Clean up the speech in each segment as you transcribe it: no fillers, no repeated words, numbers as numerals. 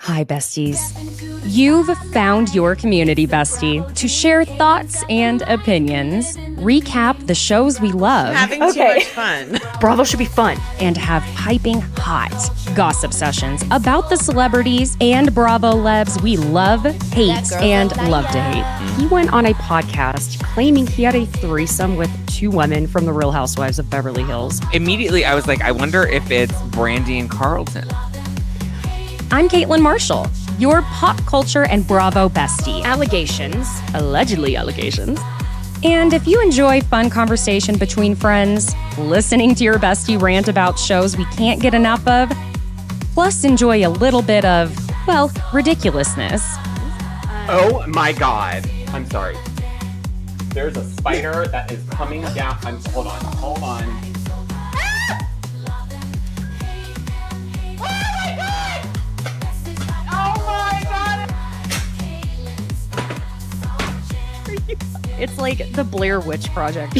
Hi, besties. You've found your community bestie to share thoughts and opinions, recap the shows we love. Having too much fun. Bravo should be fun. And have piping hot gossip sessions about the celebrities and Bravo lebs we love, hate, and love to hate. He went on a podcast claiming he had a threesome with two women from the Real Housewives of Beverly Hills. Immediately, I was like, I wonder if it's Brandy and Carlton. I'm Caitlin Marshall, your pop culture and Bravo bestie. Allegedly allegations. And if you enjoy fun conversation between friends, listening to your bestie rant about shows we can't get enough of, plus enjoy a little bit of, well, ridiculousness. Oh my God. I'm sorry. There's a spider that is coming down. Hold on. It's like the Blair Witch Project.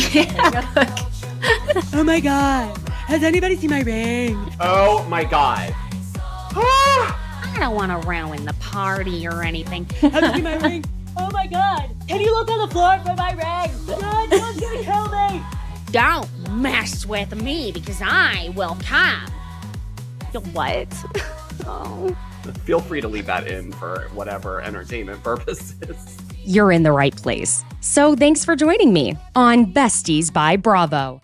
Oh my God. Has anybody seen my ring? Oh my God. I don't want to ruin the party or anything. Have you seen my ring? Oh my God. Can you look on the floor for my ring? God, someone's gonna kill me. Don't mess with me because I will come. What? Oh. Feel free to leave that in for whatever entertainment purposes. You're in the right place. So thanks for joining me on Besties by Bravo.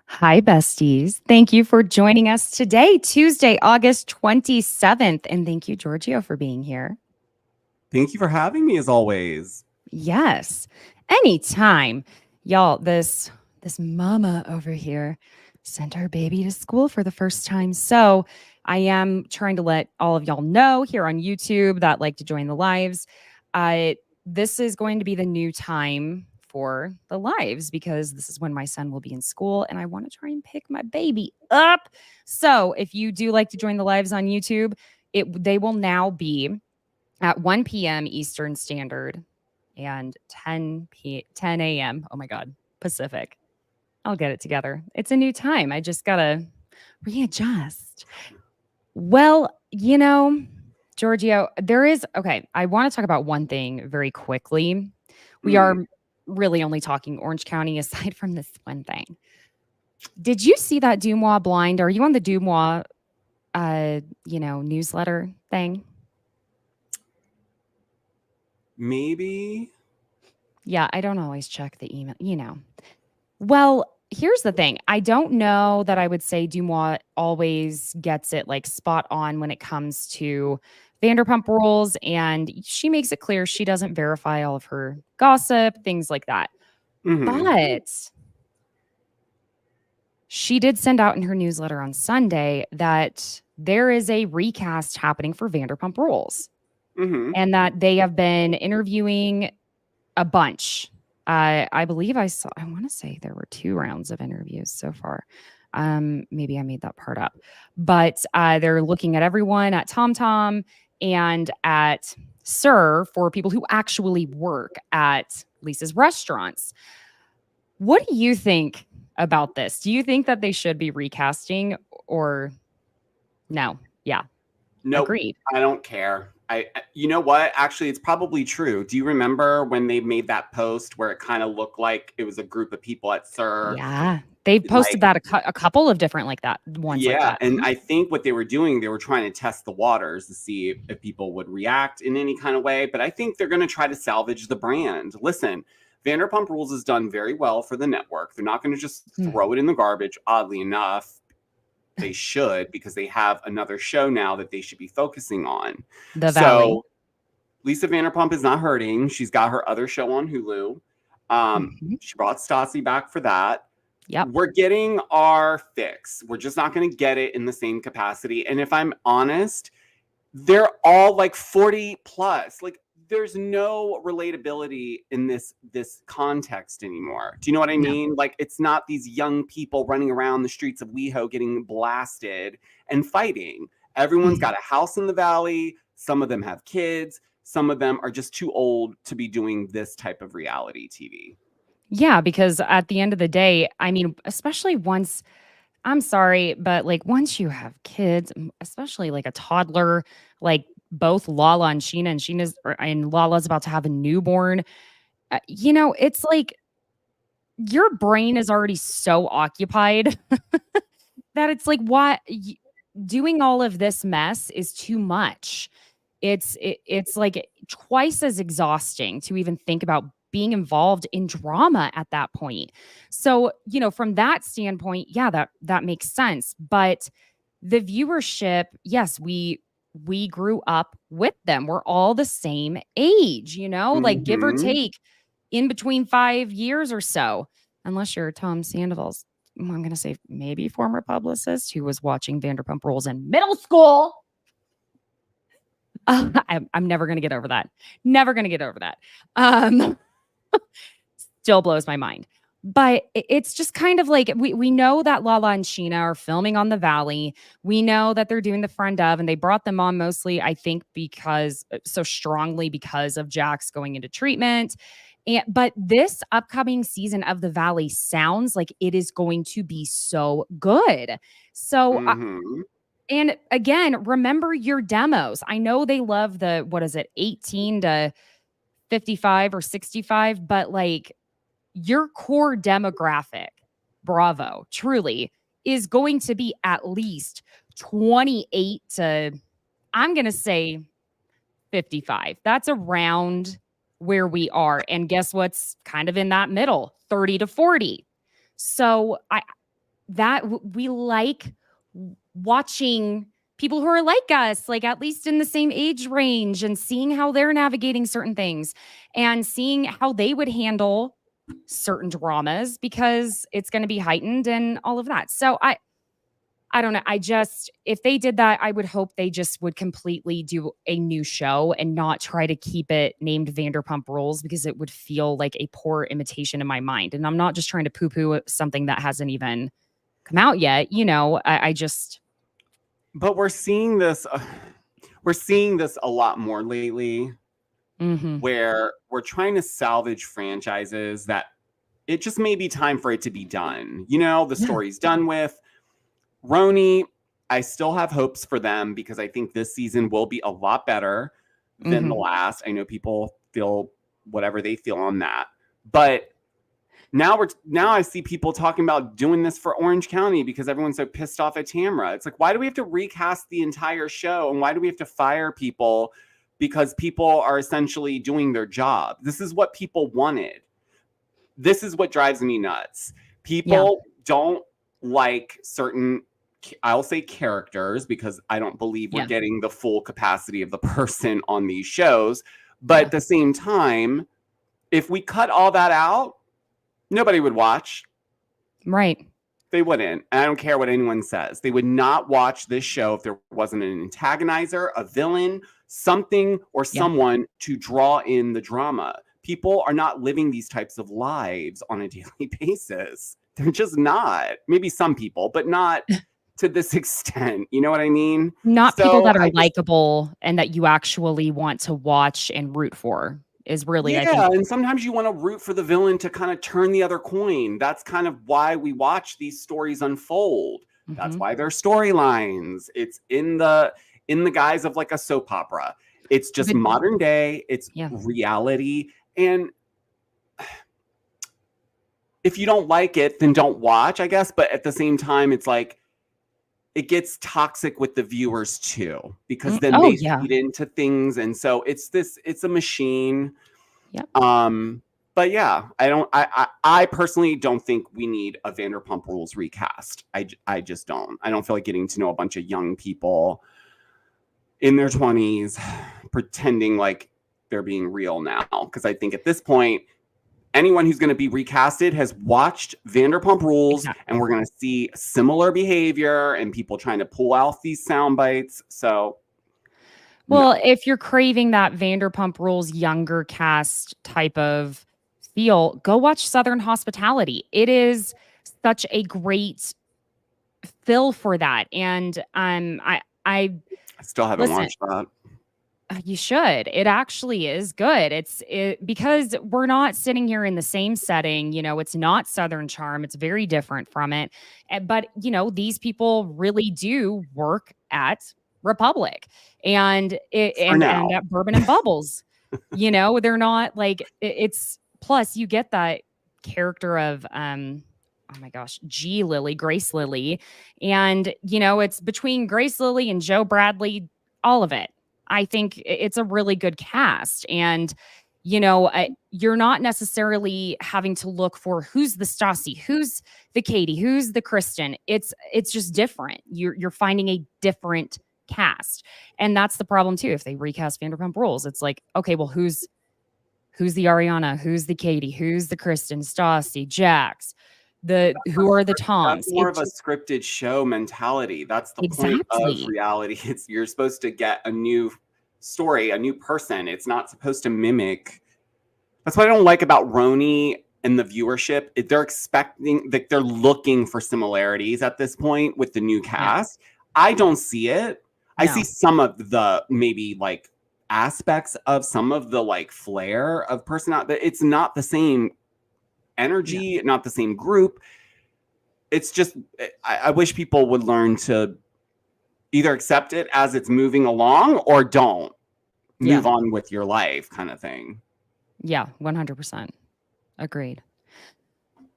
Hi, besties. Thank you for joining us today, Tuesday, August 27th. And thank you, Georgio, for being here. Thank you for having me as always. Yes, anytime. Y'all, this mama over here sent her baby to school for the first time. So I am trying to let all of y'all know here on YouTube that like to join the lives. This is going to be the new time for the lives because this is when my son will be in school and I want to try and pick my baby up. So if you do like to join the lives on YouTube, they will now be at 1 p.m. Eastern Standard and 10 a.m. Oh my God, Pacific. I'll get it together. It's a new time. I just got to readjust. Well, Georgio, I want to talk about one thing very quickly. We are really only talking Orange County aside from this one thing. Did you see that Dumois blind? Are you on the Dumois, newsletter thing? Maybe. Yeah, I don't always check the email, Well, here's the thing. I don't know that I would say Dumois always gets it like spot on when it comes to Vanderpump Rules, and she makes it clear she doesn't verify all of her gossip, things like that. Mm-hmm. But she did send out in her newsletter on Sunday that there is a recast happening for Vanderpump Rules, and that they have been interviewing a bunch. I believe I want to say there were 2 rounds of interviews so far. Maybe I made that part up, but they're looking at everyone at TomTom and at Sir for people who actually work at Lisa's restaurants. What do you think about this? Do you think that they should be recasting or no? Yeah. No, agreed. I don't care. You know what? Actually, it's probably true. Do you remember when they made that post where it kind of looked like it was a group of people at Sir? Yeah, they posted that a couple of different like that ones. Yeah, like that. And I think what they were doing, they were trying to test the waters to see if people would react in any kind of way. But I think they're going to try to salvage the brand. Listen, Vanderpump Rules has done very well for the network. They're not going to just throw it in the garbage, oddly enough. They should, because they have another show now that they should be focusing on. The Valley. So Lisa Vanderpump is not hurting. She's got her other show on Hulu. She brought Stassi back for that. Yep. We're getting our fix. We're just not going to get it in the same capacity. And if I'm honest, they're all like 40 plus. Like, there's no relatability in this context anymore. Do you know what I mean? Like, it's not these young people running around the streets of WeHo getting blasted and fighting. Everyone's got a house in the valley. Some of them have kids. Some of them are just too old to be doing this type of reality TV. Yeah, because at the end of the day, I mean, especially once I'm sorry, but like once you have kids, especially like a toddler, like both Lala and Sheena, and and Lala's about to have a newborn. It's like your brain is already so occupied that it's like doing all of this mess is too much. It's like twice as exhausting to even think about being involved in drama at that point. So, from that standpoint, yeah, that makes sense. But the viewership, yes, we grew up with them. We're all the same age, like give or Mhm. take in between 5 years or so. Unless you're Tom Sandoval's, I'm going to say maybe former publicist who was watching Vanderpump Rules in middle school. I'm never going to get over that. Never going to get over that. Um, Still blows my mind. But it's just kind of like we know that Lala and Sheena are filming on the Valley. We know that they're doing the friend of, and they brought them on mostly, I think, because so strongly because of Jax going into treatment. But this upcoming season of the Valley sounds like it is going to be so good. So Mhm. and again, remember your demos. I know they love the, what is it, 18 to 55 or 65, but like your core demographic, bravo, truly, is going to be at least 28 to, I'm going to say 55. That's around where we are. And guess what's kind of in that middle? 30 to 40. So we like watching people who are like us, like at least in the same age range, and seeing how they're navigating certain things and seeing how they would handle certain dramas because it's going to be heightened and all of that. So I don't know. If they did that, I would hope they just would completely do a new show and not try to keep it named Vanderpump Rules, because it would feel like a poor imitation in my mind. And I'm not just trying to poo poo something that hasn't even come out yet. I just. But we're seeing this. We're seeing this a lot more lately, Mhm. where we're trying to salvage franchises that it just may be time for it to be done. The Yeah. story's done with. RHONY, I still have hopes for them because I think this season will be a lot better than the last. I know people feel whatever they feel on that, but now I see people talking about doing this for Orange County because everyone's so pissed off at Tamra. It's like, why do we have to recast the entire show, and why do we have to fire people because people are essentially doing their job? This is what people wanted. This is what drives me nuts. People don't like certain, I'll say, characters, because I don't believe we're getting the full capacity of the person on these shows. But at the same time, if we cut all that out, nobody would watch. Right. They wouldn't. And I don't care what anyone says. They would not watch this show if there wasn't an antagonizer, a villain, something or someone to draw in the drama. People are not living these types of lives on a daily basis. They're just not. Maybe some people, but not to this extent. You know what I mean? Not people So that are I just, likable and that you actually want to watch and root for is really, I think. and sometimes you want to root for the villain to kind of turn the other coin. That's kind of why we watch these stories unfold. That's why they're storylines. It's in the guise of like a soap opera. It's just modern day. It's reality. And if you don't like it, then don't watch, I guess. But at the same time, it's like, it gets toxic with the viewers too, because then they feed into things. And so it's a machine. But yeah, I personally don't think we need a Vanderpump Rules recast. I just don't. I don't feel like getting to know a bunch of young people in their 20s pretending like they're being real now. Because I think at this point, anyone who's going to be recasted has watched Vanderpump Rules, and we're going to see similar behavior and people trying to pull out these sound bites. So, well, if you're craving that Vanderpump Rules younger cast type of feel, go watch Southern Hospitality. It is such a great fill for that. And I still haven't watched that. You should. It actually is good. Because we're not sitting here in the same setting. It's not Southern Charm. It's very different from it. But these people really do work at Republic For now. and at Bourbon and Bubbles. They're not like it's. Plus, you get that character of oh my gosh, Grace Lily, and it's between Grace Lily and Joe Bradley, all of it. I think it's a really good cast. And, you're not necessarily having to look for who's the Stassi, who's the Katie, who's the Kristen. It's just different. You're finding a different cast. And that's the problem too. If they recast Vanderpump Rules, it's like, okay, well, who's the Ariana? Who's the Katie? Who's the Kristen, Stassi, Jax? Who are the Toms? That's more of a scripted show mentality. That's the point of reality. You're supposed to get a new story, a new person. It's not supposed to mimic. That's what I don't like about Roni and the viewership. They're expecting, like, they're looking for similarities at this point with the new cast. Yeah. I don't see it. No. I see some of the maybe like aspects of some of the like flair of personality, but it's not the same energy, not the same group. It's just, I wish people would learn to either accept it as it's moving along or don't move on with your life, kind of thing. Yeah, 100%. Agreed.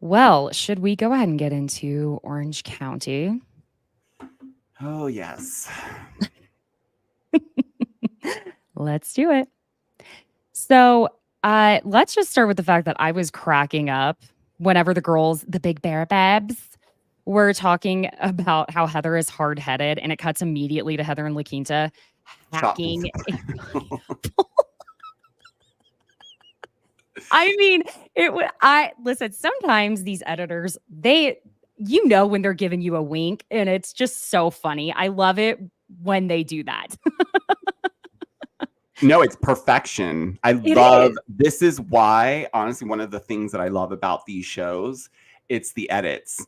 Well, should we go ahead and get into Orange County? Oh, yes. Let's do it. So let's just start with the fact that I was cracking up whenever the girls, the Big Bear Babs, were talking about how Heather is hard-headed, and it cuts immediately to Heather and La Quinta hacking. I mean, listen, sometimes these editors, when they're giving you a wink, and it's just so funny. I love it when they do that. No, it's perfection. This is why, honestly, one of the things that I love about these shows, it's the edits.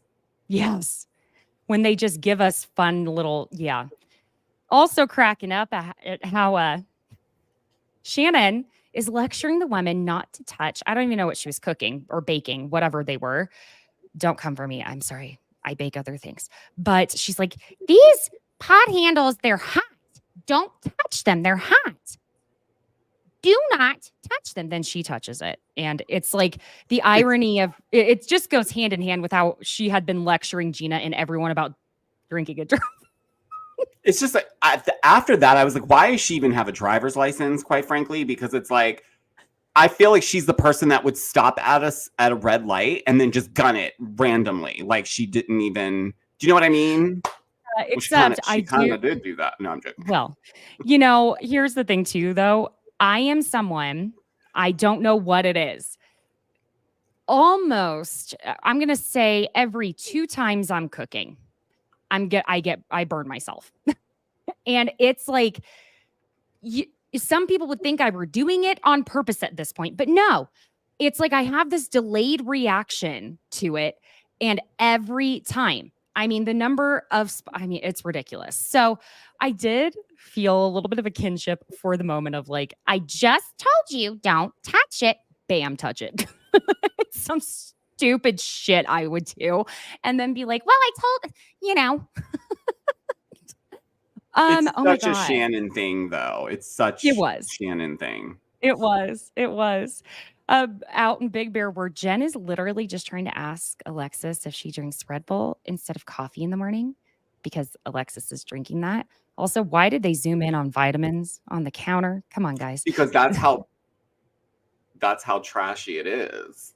Yes. When they just give us fun little, Also cracking up at how Shannon is lecturing the women not to touch. I don't even know what she was cooking or baking, whatever they were. Don't come for me. I'm sorry. I bake other things. But she's like, these pot handles, they're hot. Don't touch them. They're hot. Do not touch them. Then she touches it. And it's like the irony of it just goes hand in hand with how she had been lecturing Gina and everyone about drinking a drink. It's just like after that, I was like, why does she even have a driver's license, quite frankly? Because it's like, I feel like she's the person that would stop at us at a red light and then just gun it randomly. Like she didn't even, do you know what I mean? Except she kind of did do that. No, I'm joking. Well, here's the thing too, though. I am someone, I don't know what it is. Almost, I'm going to say every 2 times I'm cooking, I burn myself. And it's like, some people would think I were doing it on purpose at this point, but no, it's like I have this delayed reaction to it. And every time, it's ridiculous. So I did feel a little bit of a kinship for the moment of like, I just told you, don't touch it. Bam, touch it. It's some stupid shit I would do. And then be like, well, I told, It's such a Shannon thing, though. It was Shannon thing. It was. Out in Big Bear, where Jen is literally just trying to ask Alexis if she drinks Red Bull instead of coffee in the morning, because Alexis is drinking that. Also, why did they zoom in on vitamins on the counter? Come on, guys. Because that's how trashy it is.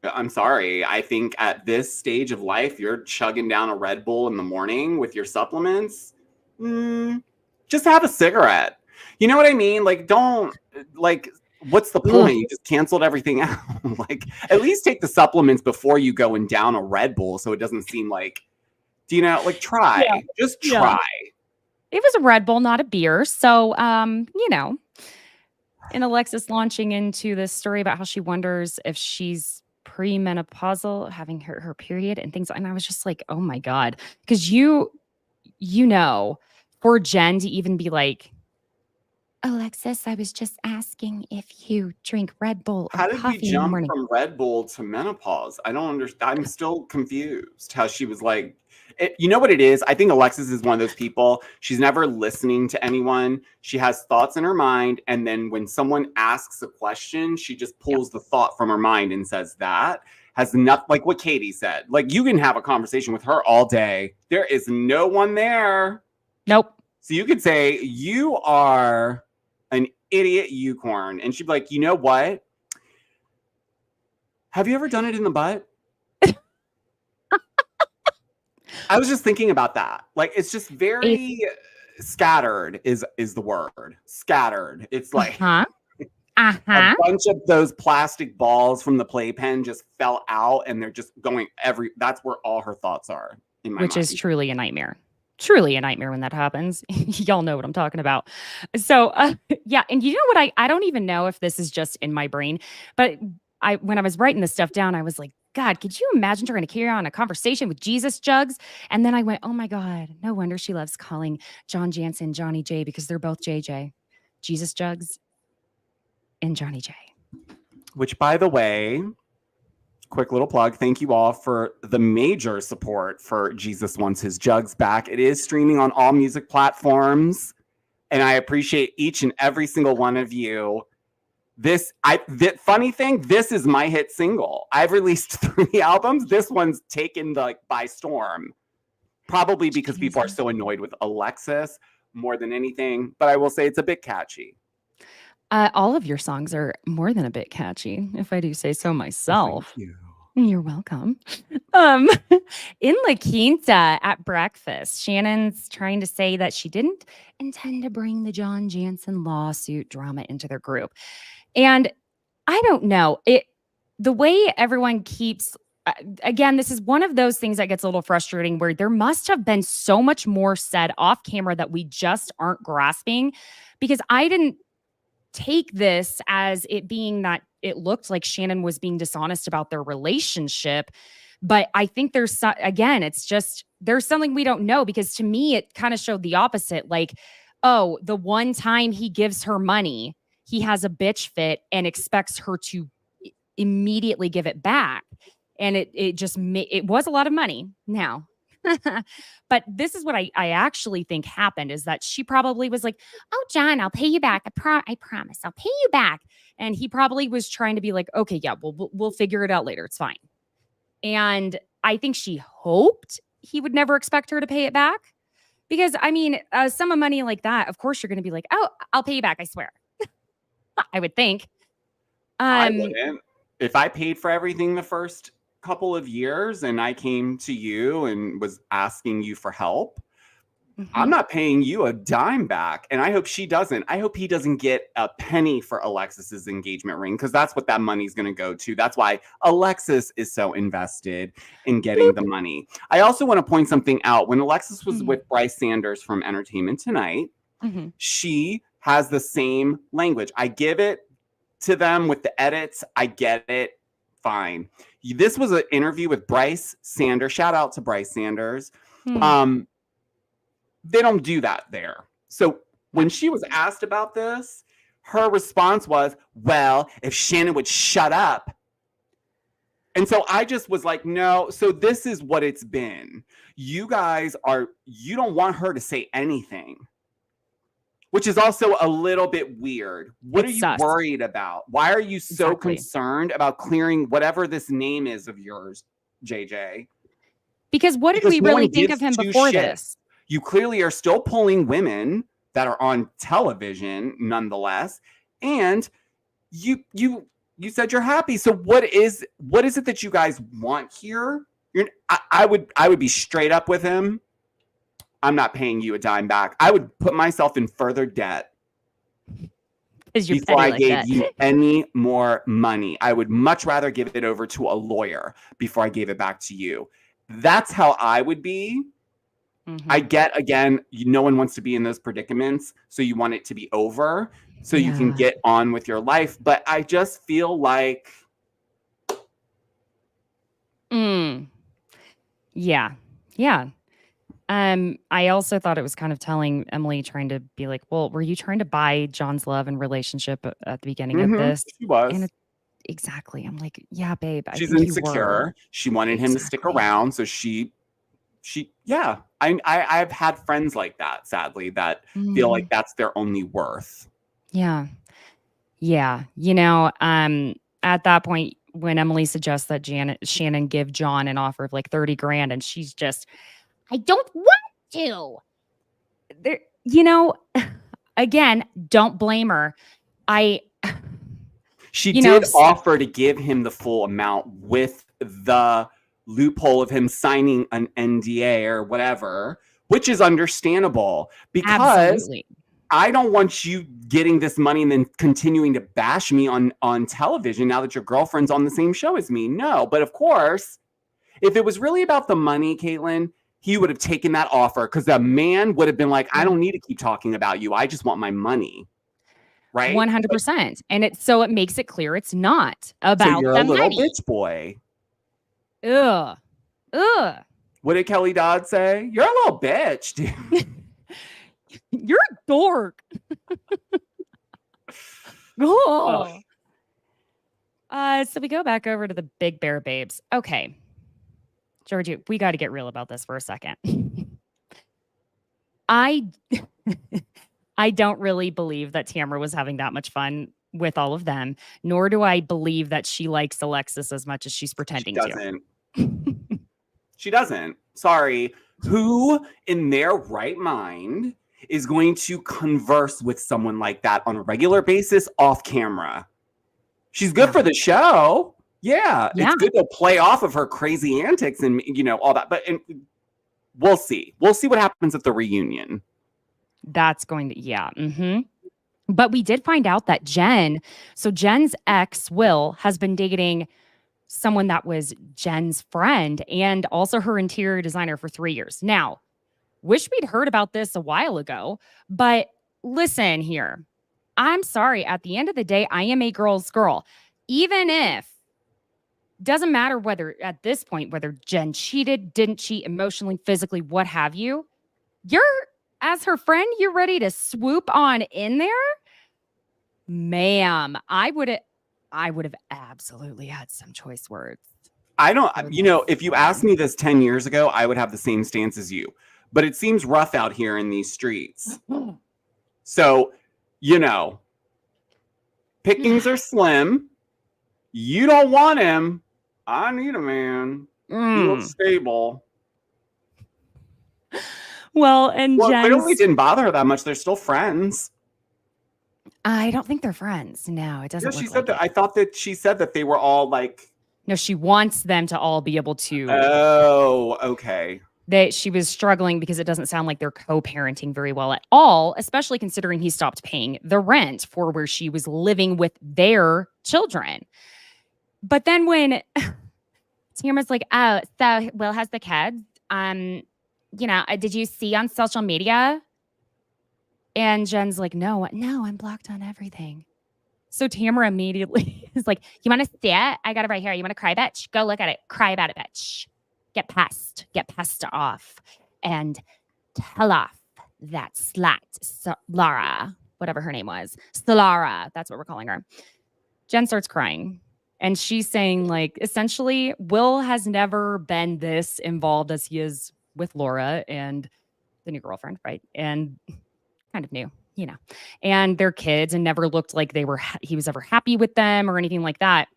I'm sorry. I think at this stage of life, you're chugging down a Red Bull in the morning with your supplements. Just have a cigarette. You know what I mean? Like, don't, like, what's the point? You just canceled everything out. Like, at least take the supplements before you go and down a Red Bull so it doesn't seem like, try. Yeah. Just try. It was a Red Bull, not a beer. So, and Alexis launching into this story about how she wonders if she's premenopausal, having her period and things. And I was just like, oh my God. Because for Jen to even be like, Alexis, I was just asking if you drink Red Bull or How did we coffee in the jump morning. from Red Bull to menopause? I don't understand. I'm still confused how she was like, you know what it is? I think Alexis is one of those people. She's never listening to anyone. She has thoughts in her mind. And then when someone asks a question, she just pulls the thought from her mind and says that. Has enough, like what Katie said. Like you can have a conversation with her all day. There is no one there. Nope. So you could say, you are an idiot unicorn. And she'd be like, you know what? Have you ever done it in the butt? I was just thinking about that. Like, it's just very scattered is the word. Scattered. It's like a bunch of those plastic balls from the playpen just fell out and they're just going that's where all her thoughts are in my mind. Which is truly a nightmare. Truly a nightmare when that happens. Y'all know what I'm talking about. So, yeah. And you know what? I don't even know if this is just in my brain, but when I was writing this stuff down, I was like, God, could you imagine trying to carry on a conversation with Jesus Jugs? And then I went, oh my God, no wonder she loves calling John Jansen Johnny J, because they're both JJ. Jesus Jugs and Johnny J. Which, by the way, quick little plug. Thank you all for the major support for Jesus Wants His Jugs Back. It is streaming on all music platforms, and I appreciate each and every single one of you. The funny thing, this is my hit single. I've released 3 albums. This one's taken by storm, probably because people are so annoyed with Alexis more than anything. But I will say it's a bit catchy. All of your songs are more than a bit catchy, if I do say so myself. Thank you. You're welcome. In La Quinta at breakfast, Shannon's trying to say that she didn't intend to bring the John Jansen lawsuit drama into their group. And I don't know, the way everyone keeps, again, this is one of those things that gets a little frustrating, where there must have been so much more said off camera that we just aren't grasping, because I didn't take this as it being that it looked like Shannon was being dishonest about their relationship. But I think again, it's just, there's something we don't know, because to me, it kind of showed the opposite. Like, oh, the one time he gives her money, he has a bitch fit and expects her to immediately give it back. And it was a lot of money now. But this is what I actually think happened, is that she probably was like, oh, John, I'll pay you back. I promise I'll pay you back. And he probably was trying to be like, okay, yeah, we'll figure it out later. It's fine. And I think she hoped he would never expect her to pay it back, because I mean, a sum of money like that, of course you're going to be like, oh, I'll pay you back, I swear. I would think. I wouldn't. If I paid for everything the first couple of years and I came to you and was asking you for help, I'm not paying you a dime back. And I hope she doesn't. I hope he doesn't get a penny for Alexis's engagement ring, because that's what that money's going to go to. That's why Alexis is so invested in getting the money. I also want to point something out. When Alexis was with Bryce Sanders from Entertainment Tonight, she has the same language. I give it to them with the edits. I get it. Fine. This was an interview with Bryce Sanders. Shout out to Bryce Sanders. They don't do that there. So when she was asked about this, her response was, well, if Shannon would shut up. And so I just was like, no. So this is what it's been. You don't want her to say anything, which is also a little bit weird. What are you worried about? Why are you so concerned about clearing whatever this name is of yours, JJ? Because what did we really think of him before this? You clearly are still pulling women that are on television nonetheless. And you said you're happy. So what is it that you guys want here? I would be straight up with him. I'm not paying you a dime back. I would put myself in further debt before I gave you any more money. I would much rather give it over to a lawyer before I gave it back to you. That's how I would be. I get, again, no one wants to be in those predicaments, so you want it to be over so you can get on with your life. But I just feel like... Yeah. I also thought it was kind of telling Emily trying to be like, well, were you trying to buy John's love and relationship at the beginning of this? She was. And exactly. I'm like, yeah, babe. I She's think insecure. you were. She wanted him to stick around. So yeah. I've had friends like that, sadly, that feel like that's their only worth. Yeah. Yeah. You know, at that point, when Emily suggests that Shannon give John an offer of like 30 grand, and she's just, I don't want to. there, you know, again, don't blame her. She did offer to give him the full amount with the loophole of him signing an NDA or whatever, which is understandable because absolutely. I don't want you getting this money and then continuing to bash me on television now that your girlfriend's on the same show as me. No, but of course, if it was really about the money, Caitlin, he would have taken that offer because the man would have been like, I don't need to keep talking about you. I just want my money. Right? 100%. And it makes it clear it's not about so you're the a little money. bitch boy. Ugh. What did Kelly Dodd say? You're a little bitch, dude. You're a dork. Oh. So we go back over to the Big Bear Babes. Okay. Georgie, we got to get real about this for a second. I don't really believe that Tamara was having that much fun with all of them, nor do I believe that she likes Alexis as much as she's pretending to. She doesn't. Sorry. Who in their right mind is going to converse with someone like that on a regular basis off camera? She's good for the show. Yeah. It's good to play off of her crazy antics and, all that. But we'll see. We'll see what happens at the reunion. That's going to, But we did find out that Jen's ex, Will, has been dating someone that was Jen's friend and also her interior designer for 3 years. Now, wish we'd heard about this a while ago, but listen here. I'm sorry. At the end of the day, I am a girl's girl. Even if, doesn't matter whether at this point, whether Jen cheated, didn't cheat, emotionally, physically, what have you, as her friend, you're ready to swoop on in there? Ma'am, I would have absolutely had some choice words. I don't, if you asked me this 10 years ago, I would have the same stance as you. But it seems rough out here in these streets. So, pickings are slim. You don't want him. I need a man. He looks stable. Well, clearly didn't bother her that much. They're still friends. I don't think they're friends. No, it doesn't. Yeah, she said that. I thought that she said that they were all like. No, she wants them to all be able to. Oh, okay. She was struggling because it doesn't sound like they're co-parenting very well at all, especially considering he stopped paying the rent for where she was living with their children. But then when Tamara's like, oh, so Will has the kids. Did you see on social media? And Jen's like, no, I'm blocked on everything. So Tamara immediately is like, you want to see it? I got it right here. You want to cry, bitch? Go look at it. Cry about it, bitch. Get pissed off and tell off that slut, Laura, whatever her name was. Solara, that's what we're calling her. Jen starts crying. And she's saying, like, essentially, Will has never been this involved as he is with Laura and the new girlfriend, right? And kind of new, and their kids, and never looked like he was ever happy with them or anything like that.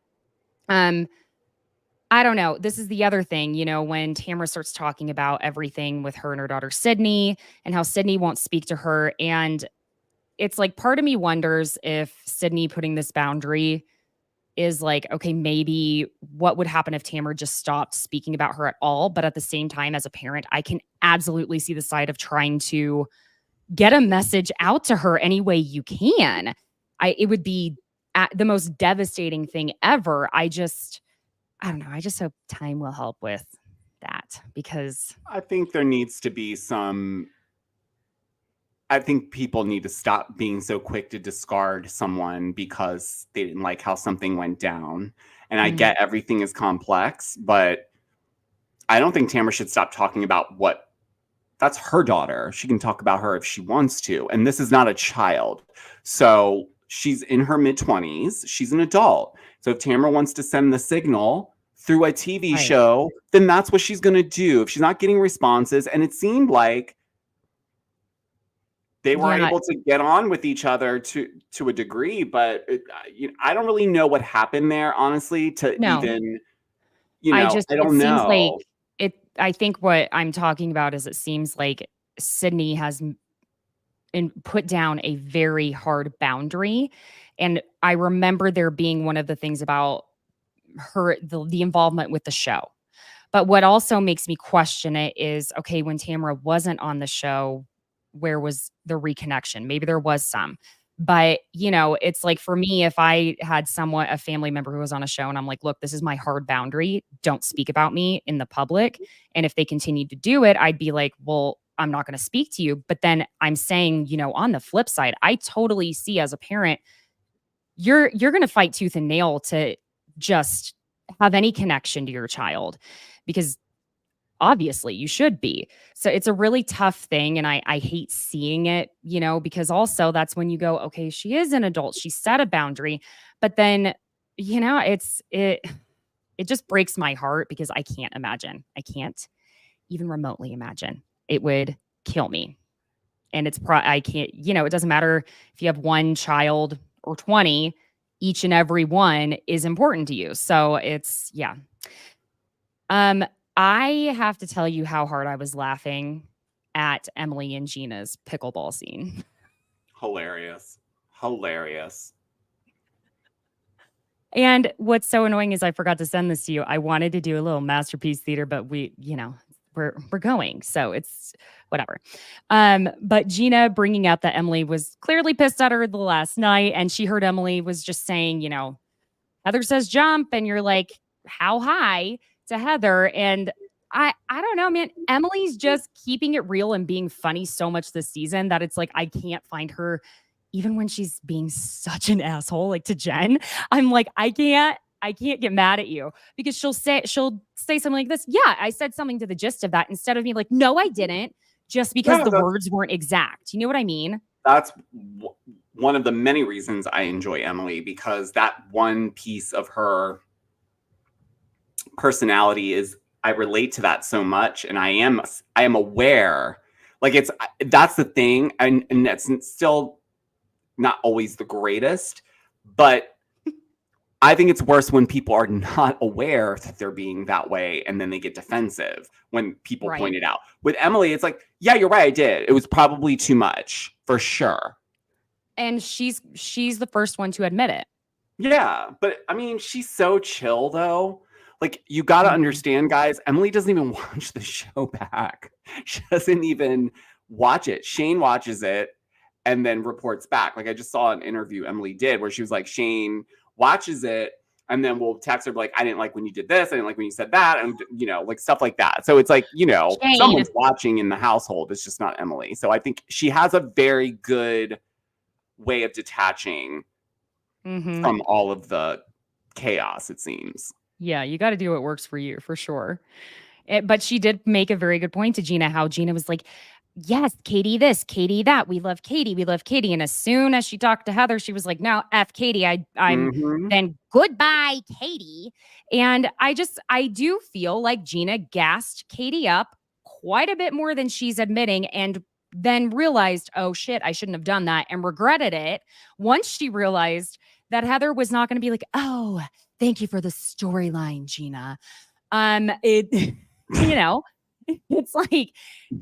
I don't know. This is the other thing, when Tamara starts talking about everything with her and her daughter, Sydney, and how Sydney won't speak to her. And it's like, part of me wonders if Sydney putting this boundary is like, okay, maybe what would happen if Tamara just stopped speaking about her at all? But at the same time, as a parent, I can absolutely see the side of trying to get a message out to her any way you can. It would be the most devastating thing ever. I don't know. I just hope time will help with that, because I think there needs to be I think people need to stop being so quick to discard someone because they didn't like how something went down. And I get everything is complex, but I don't think Tamara should stop talking about what that's her daughter. She can talk about her if she wants to. And this is not a child. So she's in her mid-20s. She's an adult. So if Tamara wants to send the signal through a TV Right. show, then that's what she's going to do. If she's not getting responses, and it seemed like they were Yeah. able to get on with each other to a degree, but I don't really know what happened there, honestly, to No. even, I I it don't seems like know. I think what I'm talking about is it seems like Sydney has put down a very hard boundary. And I remember there being one of the things about the involvement with the show. But what also makes me question it is, okay, when Tamara wasn't on the show, where was the reconnection? Maybe there was some. But, it's like for me, if I had a family member who was on a show and I'm like, look, this is my hard boundary. Don't speak about me in the public. And if they continued to do it, I'd be like, well, I'm not going to speak to you. But then I'm saying, on the flip side, I totally see as a parent, you're going to fight tooth and nail to just have any connection to your child, because obviously you should be. So it's a really tough thing. And I hate seeing it, because also that's when you go, okay, she is an adult. She set a boundary, but then, it just breaks my heart because I can't even remotely imagine. It would kill me. And I can't, it doesn't matter if you have one child or 20, each and every one is important to you. So it's, yeah. I have to tell you how hard I was laughing at Emily and Gina's pickleball scene. Hilarious. And what's so annoying is I forgot to send this to you. I wanted to do a little masterpiece theater, but we're going, so it's whatever. But Gina bringing up that Emily was clearly pissed at her the last night, and she heard Emily was just saying, Heather says jump, and you're like, how high to Heather? And I don't know, man. Emily's just keeping it real and being funny so much this season that it's like I can't find her, even when she's being such an asshole, like to Jen. I'm like, I can't get mad at you, because she'll say something like this. Yeah, I said something to the gist of that, instead of being like, no, I didn't, just because the words weren't exact. You know what I mean? That's one of the many reasons I enjoy Emily, because that one piece of her personality is, I relate to that so much, and I am aware, like that's the thing, and that's still not always the greatest, but I think it's worse when people are not aware that they're being that way, and then they get defensive when people point it out. With Emily, it's like, yeah, you're right, I did. It was probably too much, for sure. And she's the first one to admit it. Yeah, but I mean, she's so chill though. Like, you got to understand, guys, Emily doesn't even watch the show back. She doesn't even watch it. Shane watches it and then reports back. Like, I just saw an interview Emily did where she was like, Shane watches it and then we'll text her like, I didn't like when you did this. I didn't like when you said that. And, like stuff like that. So it's like, Shane. Someone's watching in the household. It's just not Emily. So I think she has a very good way of detaching from all of the chaos, it seems. Yeah, you got to do what works for you, for sure. But she did make a very good point to Gina, how Gina was like, yes, Katie this, Katie that. We love Katie. We love Katie. And as soon as she talked to Heather, she was like, no, F Katie. I'm then goodbye, Katie. And I do feel like Gina gassed Katie up quite a bit more than she's admitting, and then realized, oh shit, I shouldn't have done that, and regretted it once she realized that Heather was not going to be like, oh, thank you for the storyline, Gina. It's like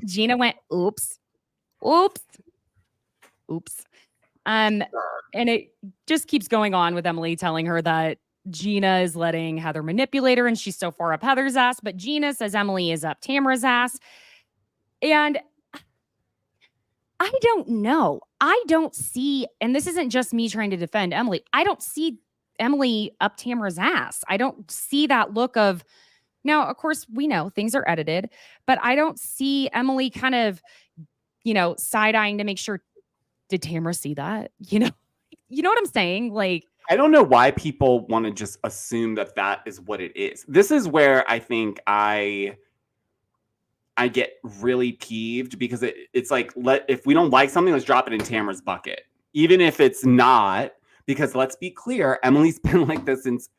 Gina went, oops. And it just keeps going on with Emily telling her that Gina is letting Heather manipulate her, and she's so far up Heather's ass, but Gina says Emily is up Tamara's ass. And I don't know. I don't see, and this isn't just me trying to defend Emily, I don't see Emily up Tamara's ass. I don't see that look of, now, of course, we know things are edited, but I don't see Emily kind of, side-eyeing to make sure, did Tamara see that? You know what I'm saying? Like, I don't know why people want to just assume that is what it is. This is where I think I I get really peeved because it's like, if we don't like something, let's drop it in Tamara's bucket. Even if it's not, because let's be clear, Emily's been like this since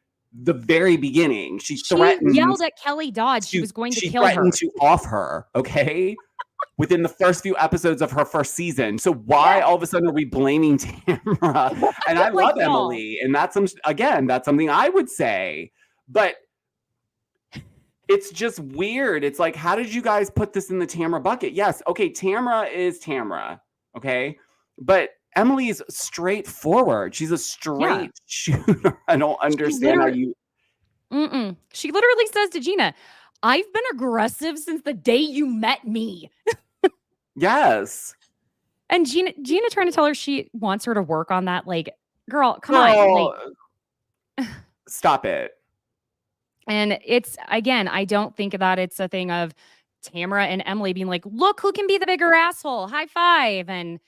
the very beginning. She yelled at Kelly Dodd. She was going to kill her. She threatened to off her, okay? Within the first few episodes of her first season. So why all of a sudden are we blaming Tamara? And I love Emily. And that's something I would say. But it's just weird. It's like, how did you guys put this in the Tamara bucket? Yes, okay, Tamara is Tamara, okay? But Emily is straightforward. She's a straight shooter. I don't understand how you... She literally says to Gina, I've been aggressive since the day you met me. Yes. And Gina trying to tell her she wants her to work on that. Like, girl, come on. Like, stop it. And it's, again, I don't think that it's a thing of Tamara and Emily being like, look who can be the bigger asshole. High five. And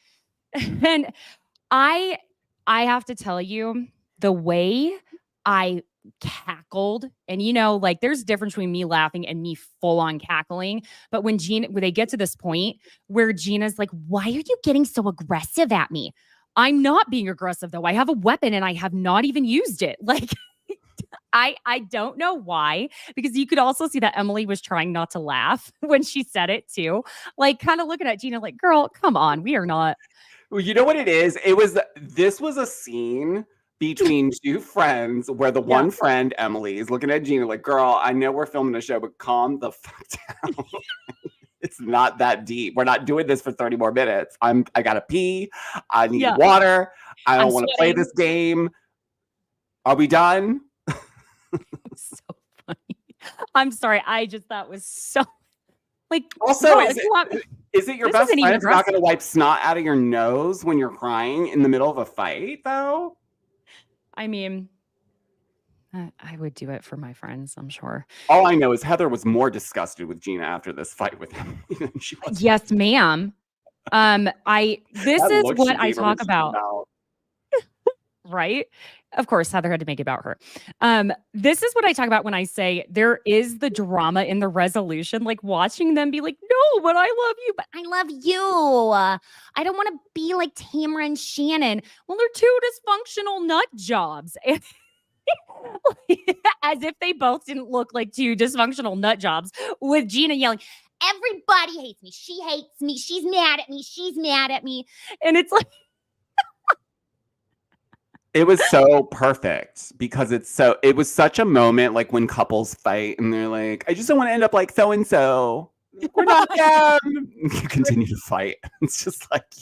I have to tell you, the way I cackled, and like there's a difference between me laughing and me full on cackling. But when they get to this point where Gina's like, why are you getting so aggressive at me? I'm not being aggressive though. I have a weapon and I have not even used it. Like, I don't know why, because you could also see that Emily was trying not to laugh when she said it too. Like, kind of looking at Gina like, girl, come on, we are not. Well, you know what it is? This was a scene between two friends where the one friend, Emily, is looking at Gina like, girl, I know we're filming a show, but calm the fuck down. It's not that deep. We're not doing this for 30 more minutes. I gotta pee. I need water. I don't want to play this game. Are we done? So funny. I'm sorry. I just thought was so like. Also, is it your best friend that's not going to wipe snot out of your nose when you're crying in the middle of a fight, though? I mean, I would do it for my friends, I'm sure. All I know is Heather was more disgusted with Gina after this fight with him than she was. Yes, ma'am. This is what I talk about. Right? Of course, Heather had to make it about her. This is what I talk about when I say there is the drama in the resolution, like watching them be like, no, but I love you, but I love you. I don't want to be like Tamara and Shannon. Well, they're two dysfunctional nut jobs. As if they both didn't look like two dysfunctional nut jobs, with Gina yelling, everybody hates me. She hates me. She's mad at me. She's mad at me. And it's like, it was so perfect because it was such a moment like when couples fight and they're like, I just don't want to end up like so-and-so. We're not them. You continue to fight. It's just like,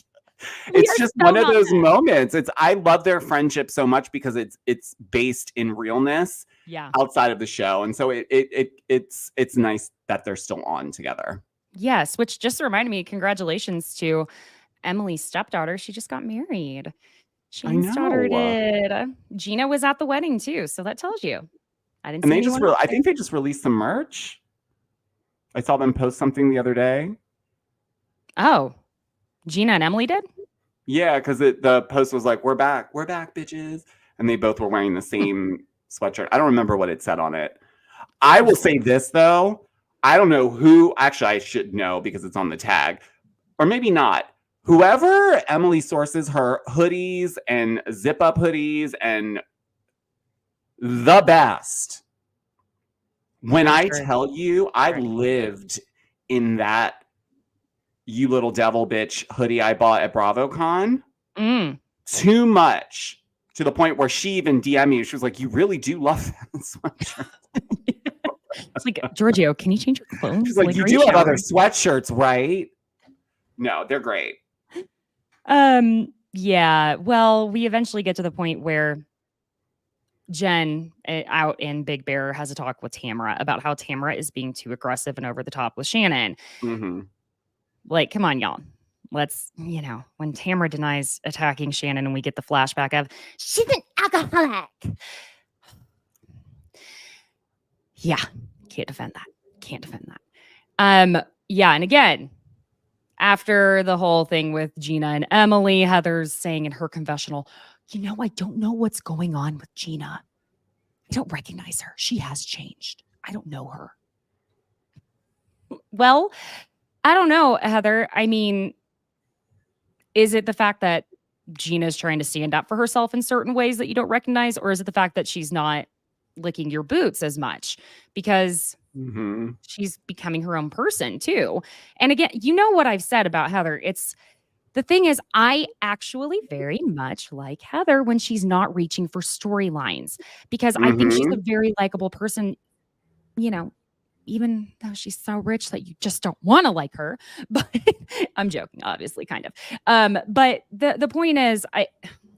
it's just one of those moments. I love their friendship so much because it's based in realness outside of the show. And so it's nice that they're still on together. Yes, which just reminded me, congratulations to Emily's stepdaughter. She just got married. Shane's daughter did. Gina was at the wedding too, so that tells you. I didn't. And I think they just released some merch. I saw them post something the other day. Oh, Gina and Emily did? Yeah, because the post was like, we're back, bitches. And they both were wearing the same sweatshirt. I don't remember what it said on it. I will say this, though. I don't know who. Actually, I should know because it's on the tag. Or maybe not. Whoever Emily sources her hoodies and zip-up hoodies and the best. When I tell you, I lived in that You Little Devil Bitch hoodie I bought at BravoCon. Too much. To the point where she even DM'd me. She was like, you really do love that sweatshirt. It's like, Georgio, can you change your clothes? She's like, you do have other sweatshirts, right? No, they're great. Yeah. Well, we eventually get to the point where Jen out in Big Bear has a talk with Tamara about how Tamara is being too aggressive and over the top with Shannon. Mm-hmm. Like, come on, y'all. Let's, when Tamara denies attacking Shannon and we get the flashback of, she's an alcoholic. Yeah. Can't defend that. Yeah. And again, after the whole thing with Gina and Emily, Heather's saying in her confessional, I don't know what's going on with Gina. I don't recognize her. She has changed. I don't know her. Well, I don't know, Heather. I mean, is it the fact that Gina's trying to stand up for herself in certain ways that you don't recognize? Or is it the fact that she's not licking your boots as much? Because Mm-hmm. she's becoming her own person too. And again, you know what I've said about Heather. It's the thing is, I actually very much like Heather when she's not reaching for storylines because I think she's Mm-hmm. a very likable person, you know, even though she's so rich that you just don't want to like her. But I'm joking, obviously, kind of. But the point is,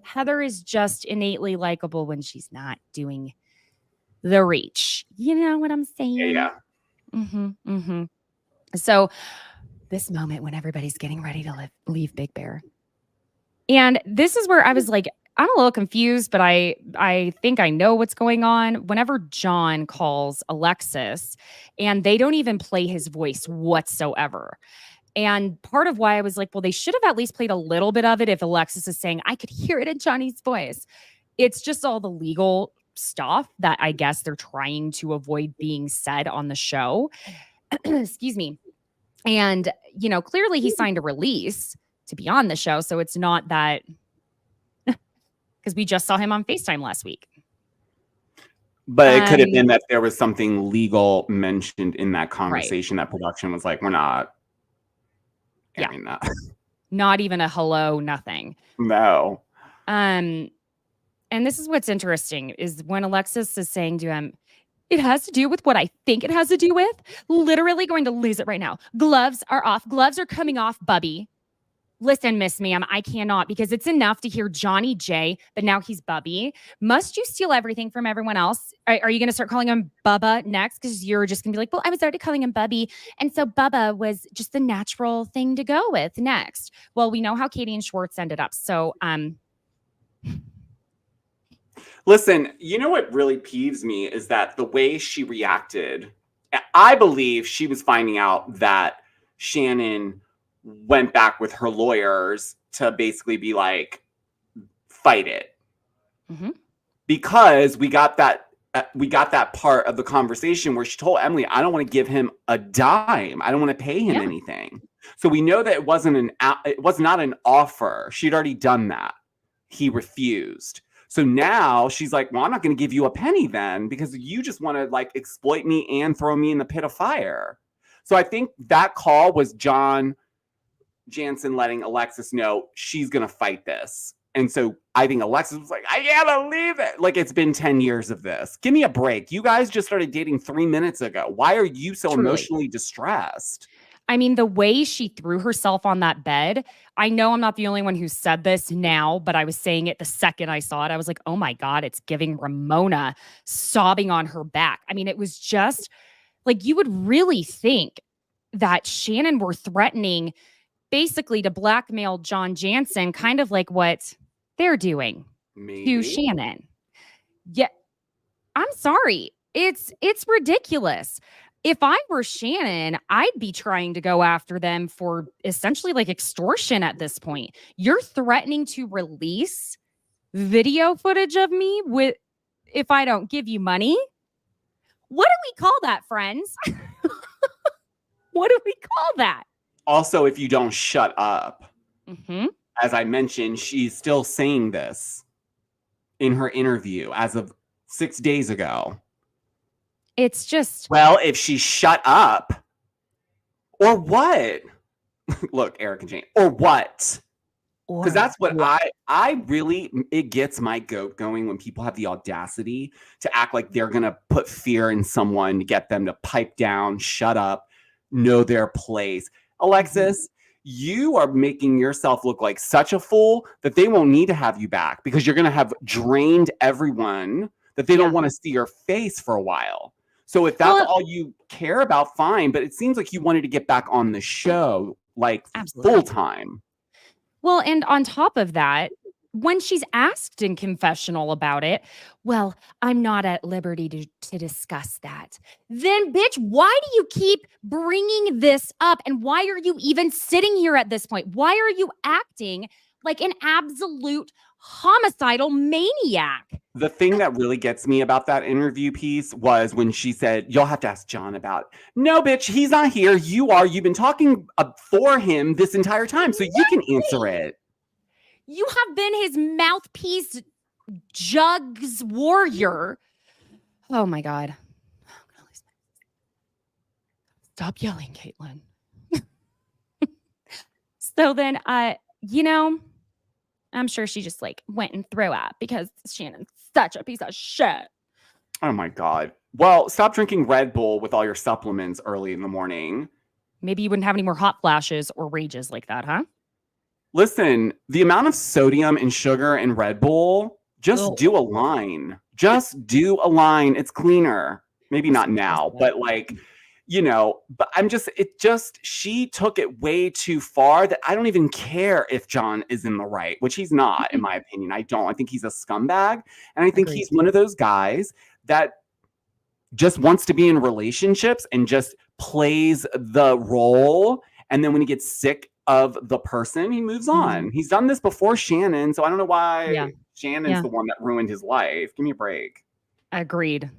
Heather is just innately likable when she's not doing the reach. You know what I'm saying? Yeah. Mm-hmm. Mm-hmm. So this moment when everybody's getting ready to leave Big Bear. And this is where I was like, I'm a little confused, but I think I know what's going on. Whenever John calls Alexis, and they don't even play his voice whatsoever. And part of why I was like, well, they should have at least played a little bit of it if Alexis is saying, I could hear it in Johnny's voice. It's just all the legal stuff that I guess they're trying to avoid being said on the show. Excuse me. And, you know, clearly he signed a release to be on the show. So it's not that, because we just saw him on FaceTime last week. But it could have been that there was something legal mentioned in that conversation right. that production was like, we're not airing that. Not even a hello, nothing. No. And this is what's interesting is when Alexis is saying to him, it has to do with what I think it has to do with. Literally going to lose it right now. Gloves are off. Gloves are coming off, Bubby. Listen, Miss Ma'am, I cannot because it's enough to hear Johnny J, but now he's Bubby. Must you steal everything from everyone else? Are you going to start calling him Bubba next? Because you're just going to be like, well, I was already calling him Bubby. And so Bubba was just the natural thing to go with next. Well, we know how Katie and Schwartz ended up. So, Listen, you know what really peeves me is that the way she reacted, I believe she was finding out that Shannon went back with her lawyers to basically be like, fight it. Mm-hmm. Because we got that part of the conversation where she told Emily, I don't want to give him a dime. I don't want to pay him anything. So we know that it was not an offer. She'd already done that. He refused. So now she's like, well, I'm not going to give you a penny then because you just want to like exploit me and throw me in the pit of fire. So I think that call was John Jansen letting Alexis know she's going to fight this. And so I think Alexis was like, I can't believe it. Like, it's been 10 years of this. Give me a break. You guys just started dating 3 minutes ago. Why are you so emotionally distressed? I mean, the way she threw herself on that bed, I know I'm not the only one who said this now, but I was saying it the second I saw it. I was like, oh my God, it's giving Ramona sobbing on her back. I mean, it was just like, you would really think that Shannon were threatening basically to blackmail John Jansen, kind of like what they're doing to Shannon. Yeah, I'm sorry. It's ridiculous. If I were Shannon, I'd be trying to go after them for essentially like extortion at this point. You're threatening to release video footage of me if I don't give you money? What do we call that, friends? What do we call that? Also, if you don't shut up, mm-hmm. As I mentioned, she's still saying this in her interview as of 6 days ago. It's just... Well, if she shut up, or what? Look, Eric and Jane, or what? Because that's what I really, it gets my goat going when people have the audacity to act like they're going to put fear in someone to get them to pipe down, shut up, know their place. Alexis, you are making yourself look like such a fool that they won't need to have you back because you're going to have drained everyone that they don't want to see your face for a while. So if that's all you care about, fine. But it seems like you wanted to get back on the show like full time. Well, and on top of that, when she's asked in confessional about it, well, I'm not at liberty to discuss that. Then, bitch, why do you keep bringing this up? And why are you even sitting here at this point? Why are you acting like an absolute homicidal maniac. The thing that really gets me about that interview piece was when she said, "You'll have to ask John about it." No, bitch, he's not here. You are. You've been talking for him this entire time, so you can answer it. You have been his mouthpiece, jugs warrior. Oh my God. Stop yelling, Caitlin. So then, I'm sure she just like went and threw up because Shannon's such a piece of shit. Oh my God. Well, stop drinking Red Bull with all your supplements early in the morning. Maybe you wouldn't have any more hot flashes or rages like that, huh? Listen, the amount of sodium and sugar in Red Bull, just do a line. Just do a line. It's cleaner. Maybe not now, but like, but she took it way too far that I don't even care if John is in the right, which he's not, in my opinion. I think he's a scumbag. And I think he's one of those guys that just wants to be in relationships and just plays the role. And then when he gets sick of the person, he moves on. He's done this before Shannon. So I don't know why Shannon's the one that ruined his life. Give me a break. Agreed.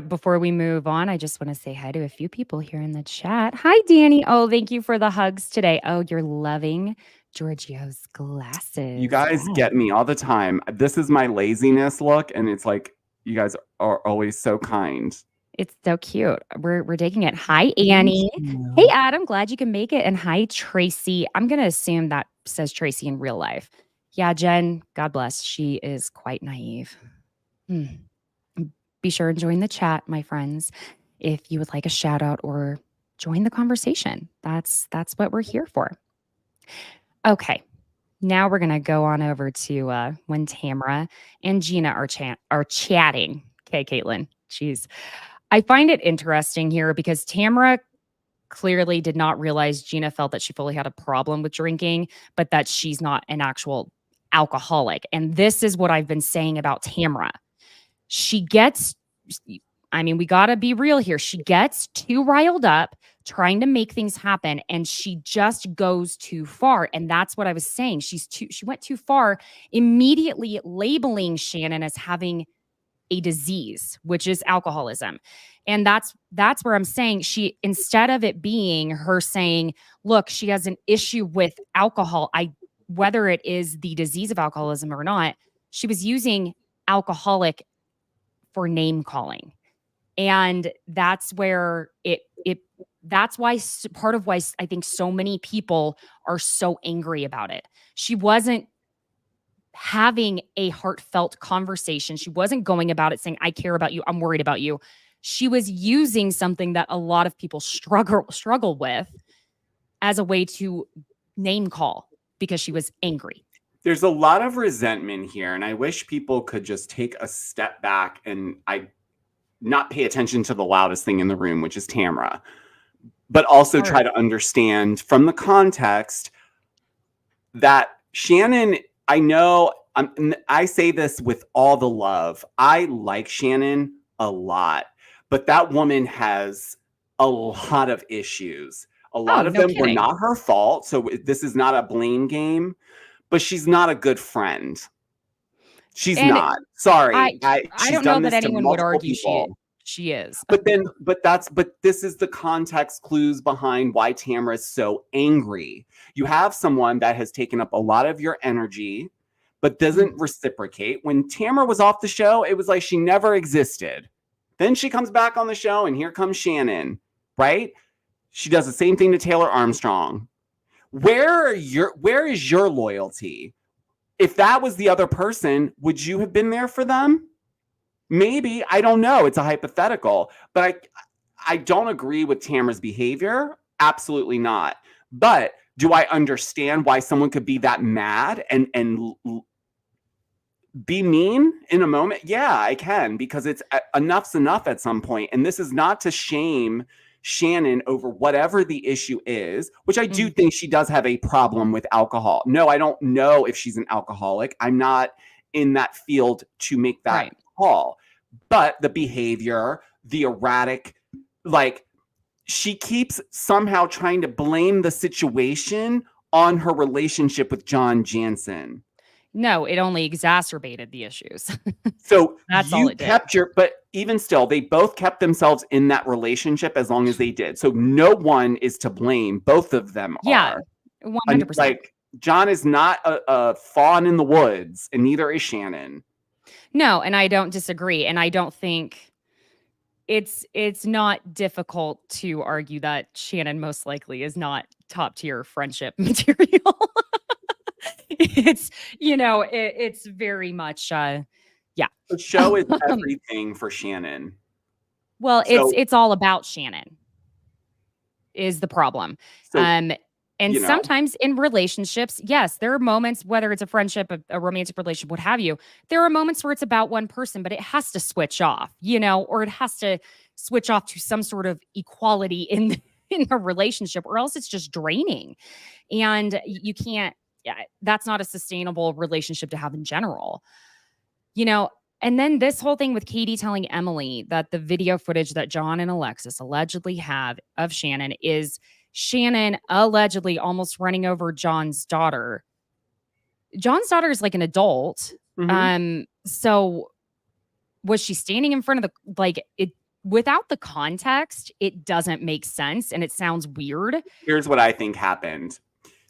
Before we move on, I just want to say hi to a few people here in the chat. Hi, Danny. Oh, thank you for the hugs today. Oh, you're loving Georgio's glasses. You guys get me all the time. This is my laziness look, and it's like you guys are always so kind. It's so cute. We're taking it. Hi, Annie. Hey, Adam. Glad you can make it. And hi, Tracy. I'm gonna assume that says Tracy in real life. Yeah, Jen. God bless. She is quite naive. Be sure and join the chat, my friends, if you would like a shout out or join the conversation. That's what we're here for. Okay, now we're gonna go on over to when Tamara and Gina are chatting. Okay, Caitlin. Jeez, I find it interesting here because Tamara clearly did not realize Gina felt that she fully had a problem with drinking, but that she's not an actual alcoholic. And this is what I've been saying about Tamara. We got to be real here. She gets too riled up trying to make things happen, and she just goes too far. And that's what I was saying. She went too far, immediately labeling Shannon as having a disease, which is alcoholism. And that's where I'm saying instead of it being her saying, look, she has an issue with alcohol, whether it is the disease of alcoholism or not, she was using alcoholic for name calling. And that's where that's why part of why I think so many people are so angry about it. She wasn't having a heartfelt conversation. She wasn't going about it saying, I care about you. I'm worried about you. She was using something that a lot of people struggle with as a way to name call because she was angry. There's a lot of resentment here, and I wish people could just take a step back and not pay attention to the loudest thing in the room, which is Tamara, but also try to understand from the context that Shannon, I say this with all the love. I like Shannon a lot, but that woman has a lot of issues. A lot of them were not her fault, so this is not a blame game. But she's not a good friend. She's not. Sorry. I don't know that anyone would argue she is. But this is the context clues behind why Tamara is so angry. You have someone that has taken up a lot of your energy, but doesn't reciprocate. When Tamara was off the show, it was like she never existed. Then she comes back on the show, and here comes Shannon, right? She does the same thing to Taylor Armstrong. Where is your loyalty? If that was the other person, would you have been there for them? Maybe. I don't know. It's a hypothetical. But I don't agree with Tamara's behavior. Absolutely not. But do I understand why someone could be that mad and be mean in a moment? Yeah, I can, because it's enough's enough at some point. And this is not to shame Shannon over whatever the issue is, which I do think she does have a problem with alcohol. No, I don't know if she's an alcoholic. I'm not in that field to make that call. But the behavior, the erratic, like she keeps somehow trying to blame the situation on her relationship with John Jansen. No, it only exacerbated the issues. So That's all you it did. kept but even still, they both kept themselves in that relationship as long as they did. So no one is to blame. Both of them Yeah, are. 100%. Like, John is not a fawn in the woods, and neither is Shannon. No, and I don't disagree. And I don't think it's not difficult to argue that Shannon most likely is not top tier friendship material. It's, it's very much yeah. The show is everything for Shannon. Well, So- it's all about Shannon is the problem. So, And you know. sometimes in relationships, yes, there are moments, whether it's a friendship, a romantic relationship, what have you, there are moments where it's about one person, but it has to switch off, or it has to switch off to some sort of equality in the relationship, or else it's just draining. And you can't, that's not a sustainable relationship to have in general. And then this whole thing with Katie telling Emily that the video footage that John and Alexis allegedly have of Shannon is Shannon allegedly almost running over John's daughter. John's daughter is like an adult. Mhm. So was she standing in front of it without the context? It doesn't make sense and it sounds weird. Here's what I think happened.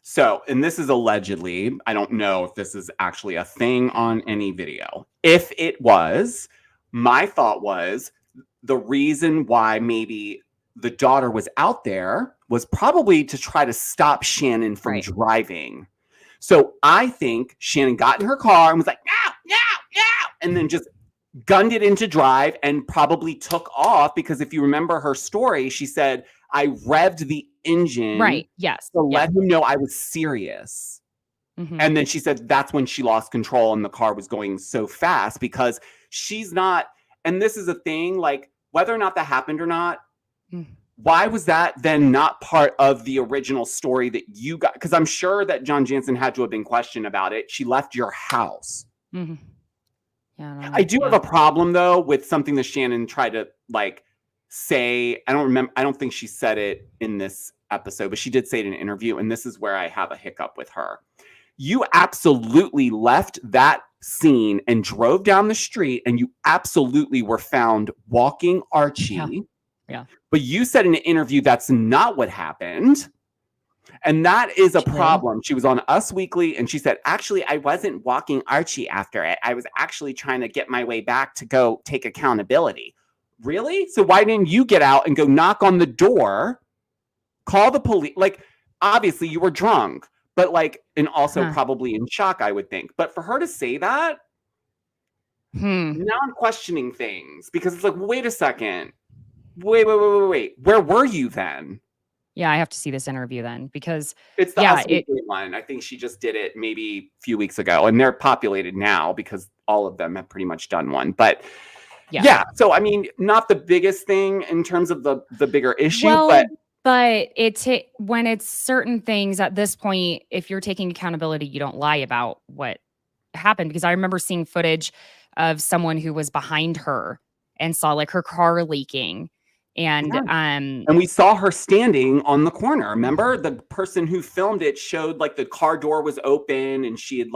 So, and this is allegedly, I don't know if this is actually a thing on any video. If it was, my thought was the reason why maybe the daughter was out there was probably to try to stop Shannon from driving. So I think Shannon got in her car and was like, no, and then just gunned it into drive and probably took off, because if you remember her story, she said, I revved the engine to let him know I was serious. Mm-hmm. And then she said that's when she lost control and the car was going so fast, because she's not, and this is a thing, like whether or not that happened or not, why was that then not part of the original story that you got? Because I'm sure that John Jansen had to have been questioned about it. She left your house. Mm-hmm. Yeah, I do have a problem though with something that Shannon tried to say. I don't think she said it in this episode, but she did say it in an interview, and this is where I have a hiccup with her. You absolutely left that scene and drove down the street, and you absolutely were found walking Archie. Yeah. But you said in an interview that's not what happened. And that is a problem. She was on Us Weekly and she said, actually, I wasn't walking Archie after it. I was actually trying to get my way back to go take accountability. Really? So why didn't you get out and go knock on the door, call the police? Like, obviously you were drunk, but and also probably in shock, I would think. But for her to say that, now I'm questioning things, because it's like, wait a second. Wait. Where were you then? Yeah, I have to see this interview then, because it's the Us Weekly one. I think she just did it maybe a few weeks ago, and they're populated now because all of them have pretty much done one. But yeah. So I mean, not the biggest thing in terms of the bigger issue, but when it's certain things at this point, if you're taking accountability, you don't lie about what happened. Because I remember seeing footage of someone who was behind her and saw her car leaking. And we saw her standing on the corner. Remember, the person who filmed it showed the car door was open and she had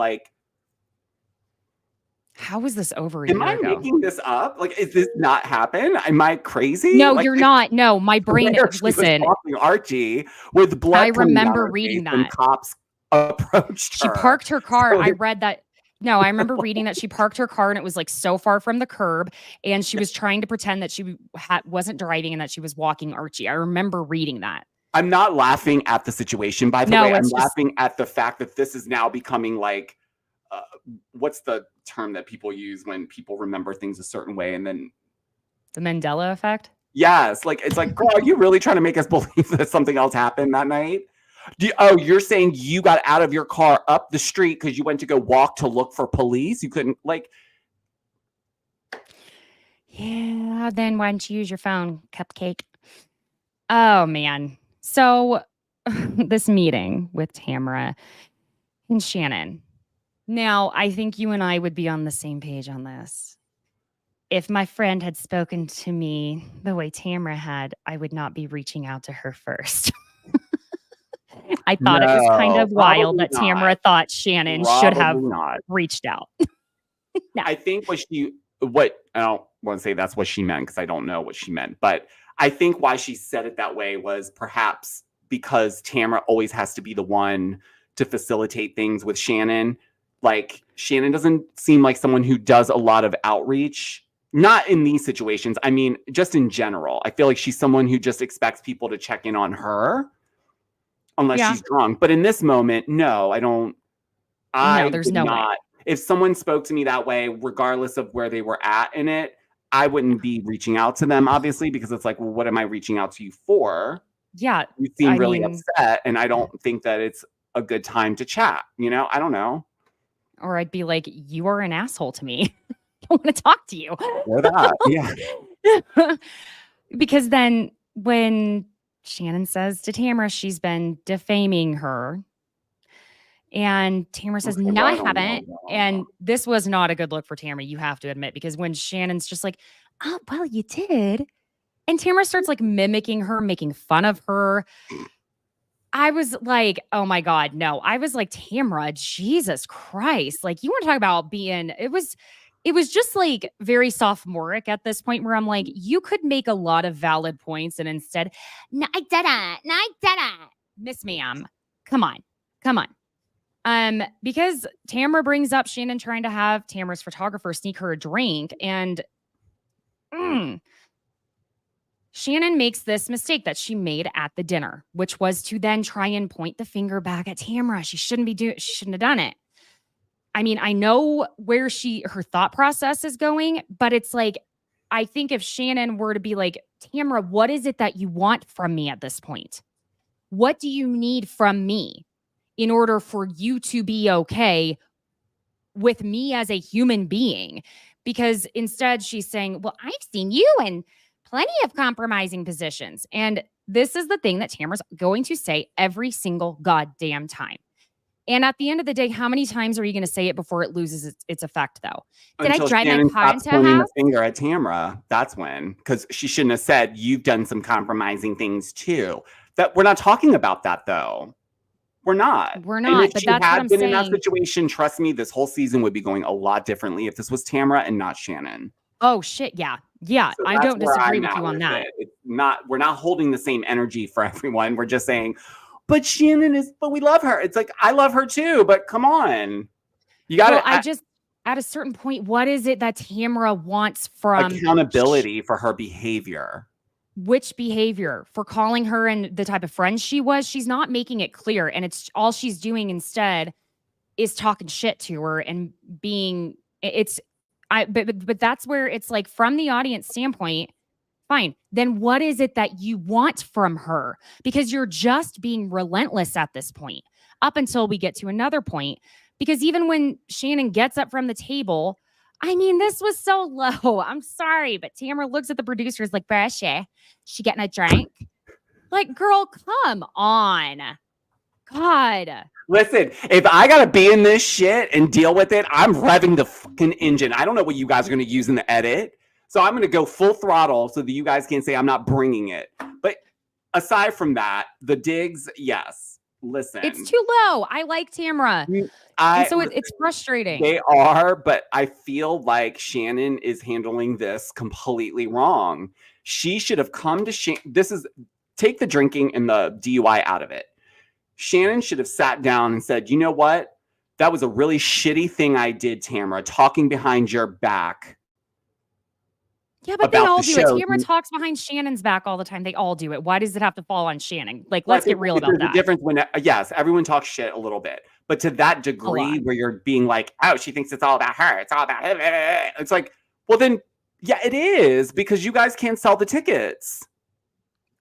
How was this over a year ago? Am I making this up? Is this not happen? Am I crazy? No, you're not. No, my brain. Listen, was walking Archie with blood. I remember reading that. And cops approached her. She parked her car. I read that. No, I remember reading that she parked her car and it was so far from the curb, and she was trying to pretend that she wasn't driving and that she was walking Archie. I remember reading that. I'm not laughing at the situation, by the way. I'm laughing at the fact that this is now becoming what's the term that people use when people remember things a certain way and then the Mandela effect? Yes. It's girl, are you really trying to make us believe that something else happened that night? You're saying you got out of your car up the street because you went to go walk to look for police? You couldn't Yeah, then why didn't you use your phone, cupcake? Oh, man. So this meeting with Tamara and Shannon. Now, I think you and I would be on the same page on this. If my friend had spoken to me the way Tamara had, I would not be reaching out to her first. I thought it was kind No, of wild probably that Tamara not. thought Shannon should have Probably not. reached out. No. I think what I don't want to say that's what she meant because I don't know what she meant, but I think why she said it that way was perhaps because Tamara always has to be the one to facilitate things with Shannon. Like Shannon doesn't seem like someone who does a lot of outreach. Not in these situations. I mean, just in general. I feel like she's someone who just expects people to check in on her unless she's drunk. But in this moment, no, I don't. No, there's would no way. not. If someone spoke to me that way, regardless of where they were at in it, I wouldn't be reaching out to them, obviously, because it's like, well, what am I reaching out to you for? Yeah. You seem I really mean- upset, and I don't think that it's a good time to chat. You know, I don't know. Or I'd be like, you are an asshole to me. I don't want to talk to you. Or that. Yeah. Because then when Shannon says to Tamara she's been defaming her, and Tamara says, Okay, no, well, I I don't haven't. know. And this was not a good look for Tamara, you have to admit, because when Shannon's just like, oh, well, you did. And Tamara starts like mimicking her, making fun of her. I was like, oh my God, no. I was like, Tamara, Jesus Christ. Like, you want to talk about being, it was just like very sophomoric at this point where I'm like, you could make a lot of valid points and instead, no, I didn't. No, I didn't. Miss ma'am, come on. Because Tamara brings up Shannon trying to have Tamara's photographer sneak her a drink, and Shannon makes this mistake that she made at the dinner, which was to then try and point the finger back at Tamara. She shouldn't have done it. I mean, I know where her thought process is going, but it's like, I think if Shannon were to be like, Tamara, what is it that you want from me at this point? What do you need from me in order for you to be okay with me as a human being? Because instead she's saying, well, I've seen you in plenty of compromising positions. And this is the thing that Tamara's going to say every single goddamn time. And at the end of the day, how many times are you going to say it before it loses its effect, though? Did Until I drive Shannon my car stops into a pointing house? the finger at Tamara. That's when, because she shouldn't have said you've done some compromising things too. That we're not talking about that though. We're not. We're And not, if but she that's what had I'm been in that saying. situation, trust me, this whole season would be going a lot differently if this was Tamara and not Shannon. Oh, shit. Yeah. Yeah. So I that's don't where disagree I'm with at you on that. it. It's not. We're not holding the same energy for everyone. We're just saying, but Shannon is. But we love her. It's like I love her too. But come on, you got to. Well, at a certain point, what is it that Tamara wants from accountability for her behavior. Which behavior? For calling her and the type of friend she was? She's not making it clear. And it's all she's doing instead is talking shit to her and being but that's where it's like, from the audience standpoint, fine. Then what is it that you want from her? Because you're just being relentless at this point, up until we get to another point. Because even when Shannon gets up from the table, I mean, this was so low. I'm sorry, but Tamara looks at the producers like, Brashy, she getting a drink? Like, girl, come on. God. Listen, if I gotta be in this shit and deal with it, I'm revving the fucking engine. I don't know what you guys are gonna use in the edit, so I'm gonna go full throttle so that you guys can't say I'm not bringing it. But aside from that, the digs, yes. Listen, It's too low. I like Tamara. And so it's frustrating. They are, but I feel like Shannon is handling this completely wrong. She should have come to take the drinking and the DUI out of it. Shannon should have sat down and said, you know what? That was a really shitty thing I did, Tamara, talking behind your back. Yeah, but they all do it. show. Tamara talks behind Shannon's back all the time. They all do it. Why does it have to fall on Shannon? Like, let's get real about there's that. a difference when, yes, everyone talks shit a little bit, but to that degree where you're being like, oh, she thinks it's all about her. It's all about her. It's like, well, then, yeah, it is, because you guys can't sell the tickets.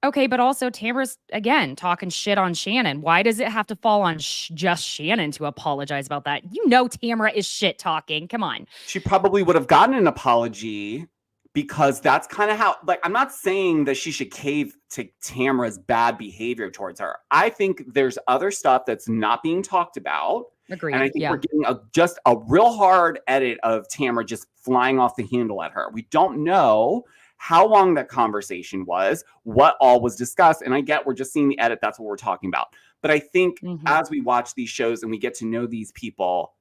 Okay, but also Tamara's, again, talking shit on Shannon. Why does it have to fall on just Shannon to apologize about that? You know Tamara is shit talking. Come on. She probably would have gotten an apology, because that's kind of how, like, I'm not saying that she should cave to Tamara's bad behavior towards her. I think there's other stuff that's not being talked about. Agreed. And I think yeah. we're getting just a real hard edit of Tamara just flying off the handle at her. We don't know how long that conversation was, what all was discussed. And I get we're just seeing the edit. That's what we're talking about. But I think Mhm. as we watch these shows and we get to know these people,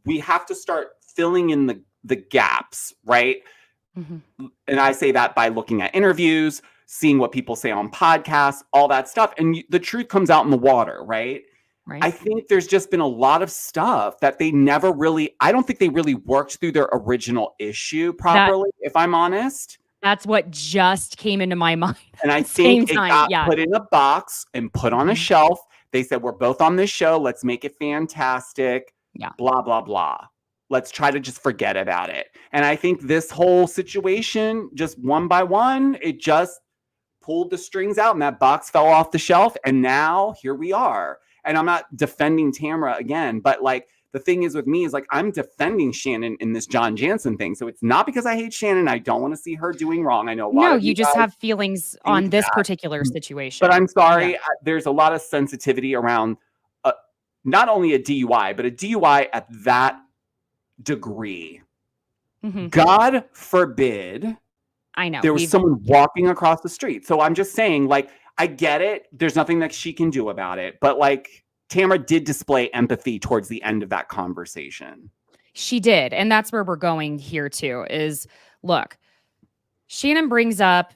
we have to start filling in the gaps, right? Mhm. And I say that by looking at interviews, seeing what people say on podcasts, all that stuff. And the truth comes out in the water, right? Right. I think there's just been a lot of stuff that they never really, I don't think they really worked through their original issue properly, if I'm honest. That's what just came into my mind And at I the same think it time. got Yeah. put in a box and put on a Mhm. shelf. They said, we're both on this show. Let's make it fantastic. Yeah. Blah, blah, blah. Let's try to just forget about it. And I think this whole situation, just one by one, it just pulled the strings out and that box fell off the shelf. And now here we are. And I'm not defending Tamra again, but like the thing is with me is like I'm defending Shannon in this John Jansen thing. So it's not because I hate Shannon. I don't want to see her doing wrong. I know a lot No, of you just guys have feelings on think this that. particular situation. But I'm sorry, Yeah. there's a lot of sensitivity around not only a DUI, but a DUI at that degree. Mhm. God forbid I know. there was someone walking across the street. So I'm just saying, like, I get it. There's nothing that she can do about it. But like Tamra did display empathy towards the end of that conversation. She did. And that's where we're going here too is look, Shannon brings up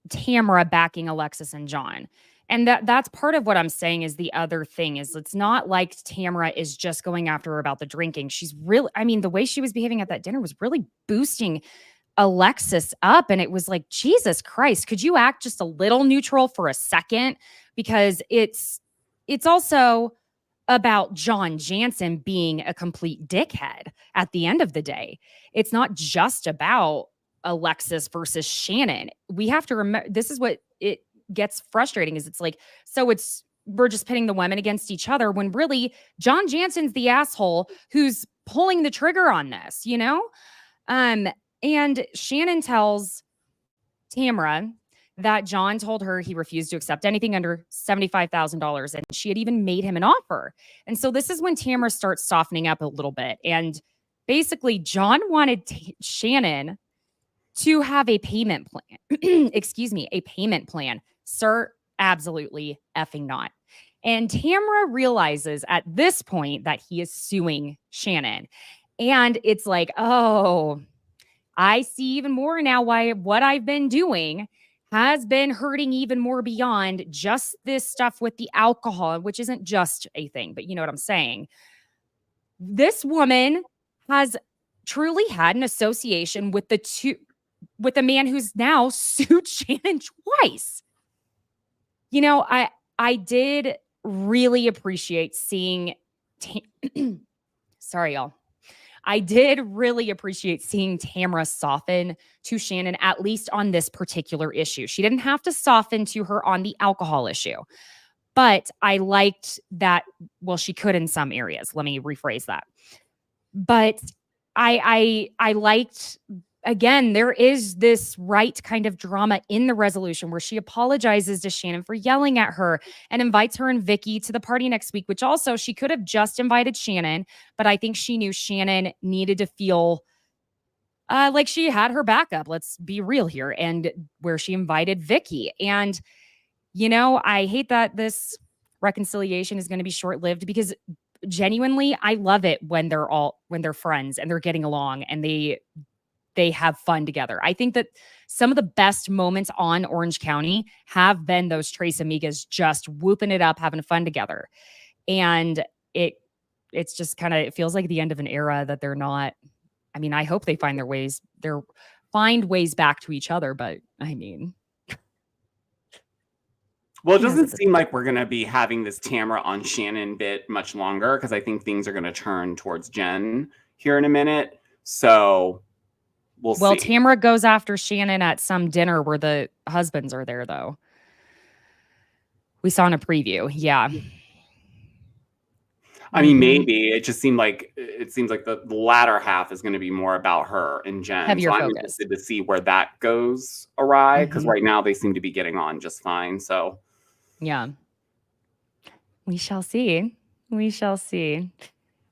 Tamra backing Alexis and John. And that's part of what I'm saying is the other thing is it's not like Tamra is just going after her about the drinking. She's really, I mean, the way she was behaving at that dinner was really boosting Alexis up. And it was like, Jesus Christ, could you act just a little neutral for a second? Because it's also about John Jansen being a complete dickhead at the end of the day. It's not just about Alexis versus Shannon. We have to remember, this is what it gets frustrating is it's like, so we're just pitting the women against each other when really John Jansen's the asshole who's pulling the trigger on this, you know? And Shannon tells Tamra that John told her he refused to accept anything under $75,000 and she had even made him an offer. And so this is when Tamra starts softening up a little bit. And basically John wanted Shannon to have a payment plan. Excuse me, a payment plan. Sir, absolutely effing not. And Tamra realizes at this point that he is suing Shannon. And it's like, oh, I see even more now why what I've been doing has been hurting even more beyond just this stuff with the alcohol, which isn't just a thing, but you know what I'm saying. This woman has truly had an association with the man who's now sued Shannon twice. You know, I did really appreciate seeing sorry, y'all. I did really appreciate seeing Tamra soften to Shannon, at least on this particular issue. She didn't have to soften to her on the alcohol issue, but I liked that. Well, she could in some areas. Let me rephrase that. But I liked, again, there is this right kind of drama in the resolution where she apologizes to Shannon for yelling at her and invites her and Vicky to the party next week, which also she could have just invited Shannon, but I think she knew Shannon needed to feel like she had her backup. Let's be real here. And where she invited Vicky. And, you know, I hate that this reconciliation is going to be short-lived because genuinely, I love it when they're friends and they're getting along and they have fun together. I think that some of the best moments on Orange County have been those Tres Amigas just whooping it up, having fun together. And it's just kind of, it feels like the end of an era that they're not, I mean, I hope they find ways back to each other, but I mean. Well, it doesn't seem like we're going to be having this Tamra on Shannon bit much longer because I think things are going to turn towards Jen here in a minute. So we'll see. Well, Tamra goes after Shannon at some dinner where the husbands are there, though. We saw in a preview. Yeah. I mean, maybe it seems like the latter half is going to be more about her and Jen. Heavier so I'm focus. interested to see where that goes awry because right now they seem to be getting on just fine. So yeah, we shall see. We shall see.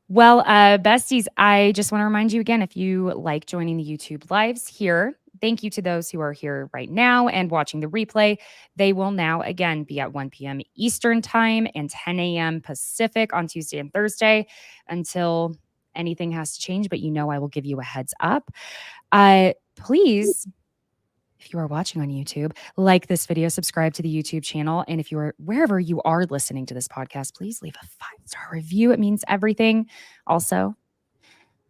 Well, besties, I just want to remind you again, if you like joining the YouTube lives here, thank you to those who are here right now and watching the replay. They will now again be at 1 p.m. Eastern time and 10 a.m. Pacific on Tuesday and Thursday until anything has to change. But I will give you a heads up. Please, if you are watching on YouTube, like this video, subscribe to the YouTube channel. And if you are wherever you are listening to this podcast, please leave a 5-star review. It means everything. Also,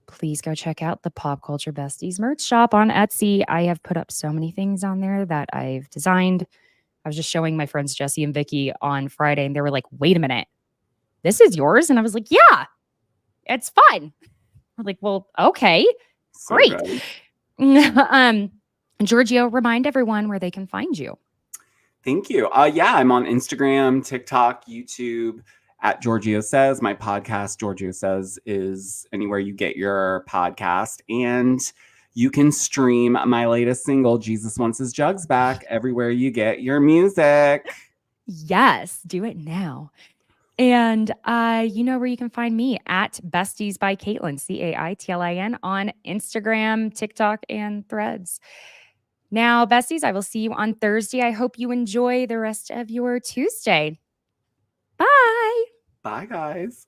please go check out the Pop Culture Besties merch shop on Etsy. I have put up so many things on there that I've designed. I was just showing my friends Jesse and Vicky on Friday, and they were like, wait a minute, this is yours? And I was like, yeah, it's fun. We're like, well, okay, So great. good. Georgio, remind everyone where they can find you. Thank you. Yeah, I'm on Instagram, TikTok, YouTube at Georgio Says. My podcast, Georgio Says, is anywhere you get your podcast. And you can stream my latest single, Jesus Wants His Jugs Back, everywhere you get your music. Yes, do it now. And you know where you can find me at Besties by Caitlin, Caitlin on Instagram, TikTok, and Threads. Now, Besties, I will see you on Thursday. I hope you enjoy the rest of your Tuesday. Bye. Bye, guys.